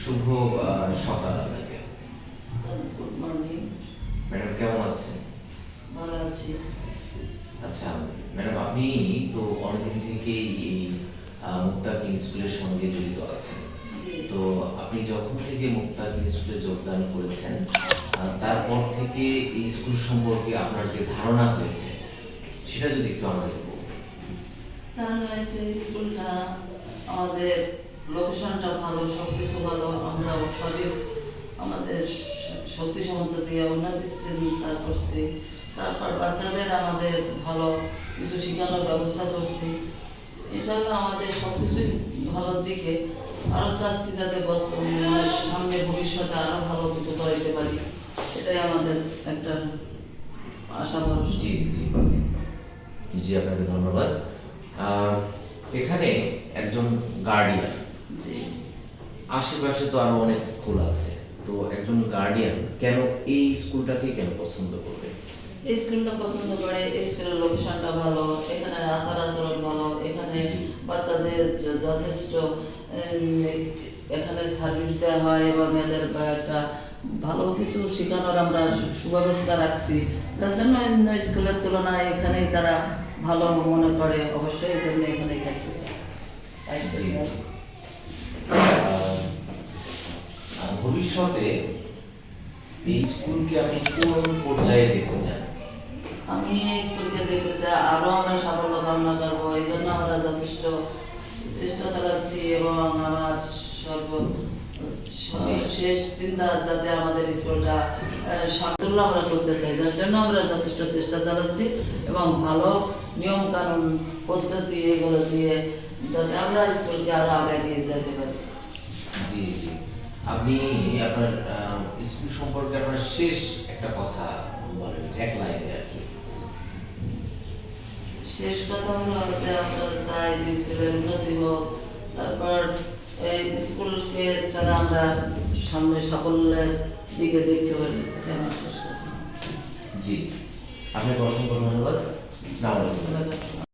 শুভ সকাল আপনাকে। Good morning. Madam কেমন আছেন? ভালো আছি। আচ্ছা ম্যাডাম, আপনি তো অনেকদিন থেকেই এই মুক্তাকিন স্কুলের সঙ্গে জড়িত আছেন। জি। তো আপনি যখন থেকে মুক্তাকিন স্কুলে যোগদান করেছেন তারপর থেকে এই স্কুল সম্পর্কে আপনার যে ধারণা হয়েছে সেটা যদি একটু আমাদের বলতেন। কারণ হয়েছে স্কুলটা আমাদের লোকেশনটা ভালো, সব কিছু ভালো। আমরা সবই আমাদের শক্তি সামর্থ্য দিয়ে উন্নতি চিন্তা করছি। তারপর বাচ্চাদের আমাদের ভালো কিছু শেখানোর ব্যবস্থা করছি। ইনশাল্লাহ আমাদের সব কিছুই ভালোর দিকে। আরও চাচ্ছি যাতে বর্তমানে সামনে ভবিষ্যতে আরও ভালো কিছু করাইতে পারি, এটাই আমাদের একটা আশা ভরসা। জি জি জি, আপনাকে ধন্যবাদ। এখানে একজন গার্ডিয়ান, জি। আশেপাশে তো আরো অনেক স্কুল আছে, তো একজন গার্ডিয়ান কেন এই স্কুলটাকে কেন পছন্দ করবে? এই স্কুলটা পছন্দ করে, এই স্কুলের লোকেশনটা ভালো, এখানে আচার আচরণ ভালো, এখানে বাচ্চাদের যথেষ্ট এখানে সার্ভিস দেওয়া হয় এবং এদের একটা ভালো কিছু শেখানোর আমরা সুব্যবস্থা রাখছি, যার জন্য অন্য স্কুলের তুলনায় এখানেই তারা ভালো মনে করে। অবশ্যই এই জন্য এখানেই থাকতে চায়। তাই তো। ভবিষ্যতে এই স্কুলকে আপনি কোন পর্যায়ে দেখতে চান? আমি এই স্কুলকে দেখতে চাই আরও আমরা সাফল্য কামনা করবো, এই জন্য আমরা যথেষ্ট চেষ্টা চালাচ্ছি এবং আমার শেষ চিন্তা যাতে আমাদের স্কুলটা সাফল্য আমরা করতে চাই, যার জন্য আমরা যথেষ্ট চেষ্টা চালাচ্ছি এবং ভালো নিয়ম কানুন পদ্ধতি এগুলো দিয়ে যাতে আমরা স্কুলকে আরো আগে নিয়ে যেতে পারি। জি জি, আপনি আপনার স্কুল সম্পর্কে আপনার শেষ একটা কথা বলেন, এক লাইনে আর কি। শেষ কথা হলো যে আমরা চাই যে স্কুলের উন্নতি হোক, তারপর এই স্কুলকে ছাড়া আমরা সামনে সাফল্যের দিকে দেখতে পারি, এটা আমার শেষ কথা। জি, আপনাকে অসংখ্য ধন্যবাদ। আসসালামু আলাইকুম।